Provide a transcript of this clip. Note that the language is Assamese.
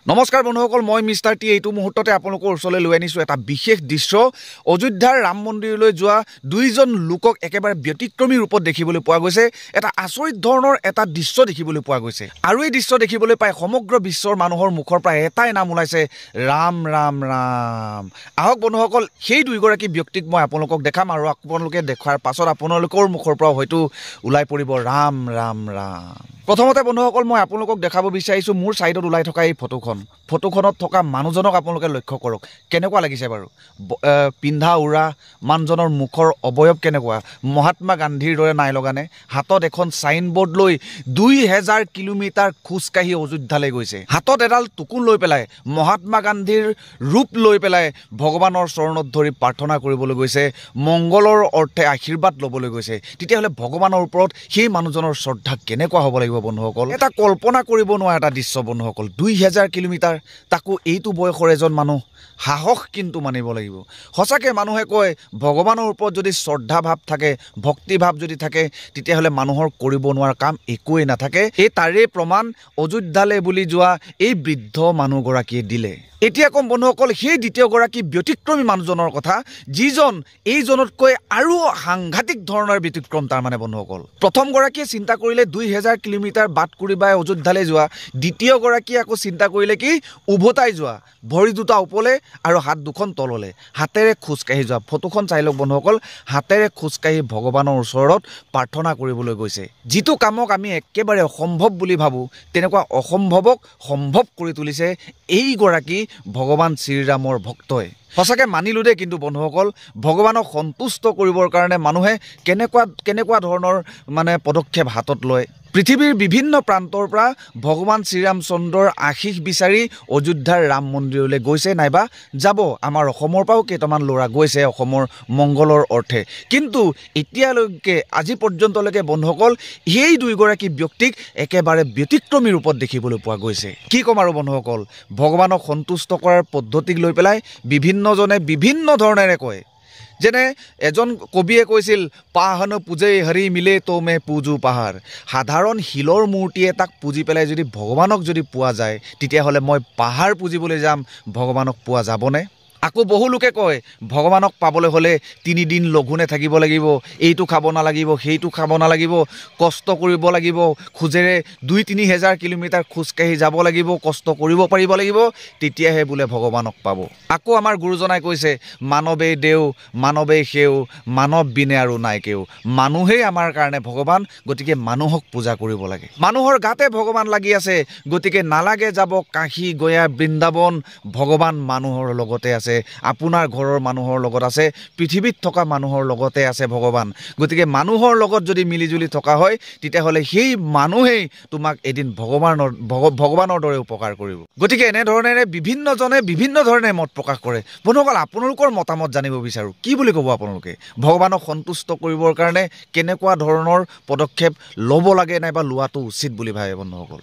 নমস্কাৰ বন্ধুসকল, মই মিষ্টাৰ টি। এইটো মুহূৰ্ততে আপোনালোকৰ ওচৰলৈ লৈ আনিছোঁ এটা বিশেষ দৃশ্য। অযোধ্যাৰ ৰাম মন্দিৰলৈ যোৱা দুইজন লোকক একেবাৰে ব্যতিক্ৰমী ৰূপত দেখিবলৈ পোৱা গৈছে। এটা আচৰিত ধৰণৰ এটা দৃশ্য দেখিবলৈ পোৱা গৈছে আৰু এই দৃশ্য দেখিবলৈ পাই সমগ্ৰ বিশ্বৰ মানুহৰ মুখৰ পৰা এটাই নাম ওলাইছে, ৰাম ৰাম ৰাম। আহক বন্ধুসকল, সেই দুইগৰাকী ব্যক্তিক মই আপোনালোকক দেখাম আৰু আপোনালোকে দেখুৱাৰ পাছত আপোনালোকৰ মুখৰ পৰা হয়তো ওলাই পৰিব ৰাম ৰাম ৰাম। প্ৰথমতে বন্ধুসকল, মই আপোনালোকক দেখাব বিচাৰিছোঁ মোৰ ছাইডত ওলাই থকা এই ফটোখনত থকা মানুহজনক আপোনালোকে লক্ষ্য কৰক। কেনেকুৱা লাগিছে বাৰু? পিন্ধা উৰা মানুহজনৰ মুখৰ অৱয়ব কেনেকুৱা? মহাত্মা গান্ধীৰ দৰে নাই লগানে? হাতত এখন ছাইনবোৰ্ড লৈ 2000 কিলোমিটাৰ খোজকাঢ়ি অযোধ্যালৈ গৈছে। হাতত এডাল টুকুন লৈ পেলাই মহাত্মা গান্ধীৰ ৰূপ লৈ পেলাই ভগৱানৰ চৰণত ধৰি প্ৰাৰ্থনা কৰিবলৈ গৈছে, মংগলৰ অৰ্থে আশীৰ্বাদ ল'বলৈ গৈছে। তেতিয়াহ'লে ভগৱানৰ ওপৰত সেই মানুহজনৰ শ্ৰদ্ধা কেনেকুৱা হ'ব লাগিব বন্ধুসকল? এটা কল্পনা কৰিব নোৱাৰা এটা দৃশ্য বন্ধুসকল। 2000 কিলোমিটাৰ, তাকো এইটো বয়সৰ এজন মানুহ। সাহস কিন্তু মানিব লাগিব। সঁচাকৈ মানুহে কয় ভগৱানৰ ওপৰত যদি শ্ৰদ্ধা ভাৱ থাকে, ভক্তি ভাৱ যদি থাকে, তেতিয়াহ'লে মানুহৰ কৰিব নোৱাৰা কাম একোৱেই নাথাকে। এই তাৰে প্ৰমাণ অযোধ্যালৈ বুলি যোৱা এই বৃদ্ধ মানুহগৰাকীয়ে দিলে। এতিয়া কম বন্ধুসকল সেই দ্বিতীয়গৰাকী ব্যতিক্ৰমী মানুহজনৰ কথা, যিজন এইজনতকৈ আৰু সাংঘাতিক ধৰণৰ ব্যতিক্ৰম। তাৰমানে বন্ধুসকল, প্ৰথমগৰাকীয়ে চিন্তা কৰিলে 2000 কিলোমিটাৰ বাট কুৰিবাই অযোধ্যালৈ যোৱা, দ্বিতীয়গৰাকীয়ে আকৌ চিন্তা কৰিলে কি উভতাই যোৱা, ভৰি দুটা ওপৰলৈ আৰু হাত দুখন তললৈ, হাতেৰে খোজকাঢ়ি যোৱা। ফটোখন চাই লওক বন্ধুসকল, হাতেৰে খোজকাঢ়ি ভগৱানৰ ওচৰত প্ৰাৰ্থনা কৰিবলৈ গৈছে। যিটো কামক আমি একেবাৰে অসম্ভৱ বুলি ভাবোঁ, তেনেকুৱা অসম্ভৱক সম্ভৱ কৰি তুলিছে এইগৰাকী ভগৱান শ্ৰীৰামৰ ভক্তই। সঁচাকৈ মানিলোঁ দেই। কিন্তু বন্ধুসকল, ভগৱানক সন্তুষ্ট কৰিবৰ কাৰণে মানুহে কেনেকুৱা ধৰণৰ পদক্ষেপ হাতত লয়। পৃথিৱীৰ বিভিন্ন প্ৰান্তৰ পৰা ভগৱান শ্ৰীৰামচন্দ্ৰৰ আশীষ বিচাৰি অযোধ্যাৰ ৰাম মন্দিৰলৈ গৈছে, নাইবা যাব। আমাৰ অসমৰ পৰাও কেইটামান ল'ৰা গৈছে অসমৰ মংগলৰ অৰ্থে। কিন্তু এতিয়ালৈকে আজি পৰ্যন্তলৈকে বন্ধুসকল সেই দুইগৰাকী ব্যক্তিক একেবাৰে ব্যতিক্ৰমী ৰূপত দেখিবলৈ পোৱা গৈছে। কি ক'ম আৰু বন্ধুসকল, ভগৱানক সন্তুষ্ট কৰাৰ পদ্ধতিক লৈ পেলাই বিভিন্নজনে বিভিন্ন ধৰণেৰে কয়। যেনে এজন কবিয়ে কৈছিল, পাহন পূজে হৰি মিলে তো মে পূজো পাহাৰ। সাধাৰণ শিলৰ মূৰ্তি এটাক পুজি পেলাই যদি ভগৱানক যদি পোৱা যায়, তেতিয়াহ'লে মই পাহাৰ পুজিবলৈ যাম, ভগৱানক পোৱা যাবনে? আকৌ বহু লোকে কয় ভগৱানক পাবলৈ হ'লে 3 দিন লঘোণে থাকিব লাগিব, এইটো খাব নালাগিব, সেইটো খাব নালাগিব, কষ্ট কৰিব লাগিব, খোজেৰে 2-3 হাজাৰ কিলোমিটাৰ খোজকাঢ়ি যাব লাগিব, কষ্ট কৰিব পাৰিব লাগিব, তেতিয়াহে বোলে ভগৱানক পাব। আকৌ আমাৰ গুৰুজনাই কৈছে, মানৱেই দেও মানৱেই সেও, মানৱ বিনে আৰু নাই কেও। মানুহেই আমাৰ কাৰণে ভগৱান, গতিকে মানুহক পূজা কৰিব লাগে। মানুহৰ গাতে ভগৱান লাগি আছে, গতিকে নালাগে যাব কাশী গয়া বৃন্দাবন, ভগৱান মানুহৰ লগতে আছে। আপোনাৰ ঘৰৰ মানুহৰ লগত আছে, পৃথিৱীত থকা মানুহৰ লগতে আছে ভগৱান। গতিকে মানুহৰ লগত যদি মিলিজুলি থকা হয়, তেতিয়াহ'লে সেই মানুহেই তোমাক এদিন ভগৱানৰ দৰে উপকাৰ কৰিব। গতিকে এনেধৰণেৰে বিভিন্নজনে বিভিন্ন ধৰণে মত প্ৰকাশ কৰে। বন্ধুসকল, আপোনালোকৰ মতামত জানিব বিচাৰোঁ। কি বুলি ক'ব আপোনালোকে? ভগৱানক সন্তুষ্ট কৰিবৰ কাৰণে কেনেকুৱা ধৰণৰ পদক্ষেপ ল'ব লাগে, নাইবা লোৱাটো উচিত বুলি ভাবে বন্ধুসকল?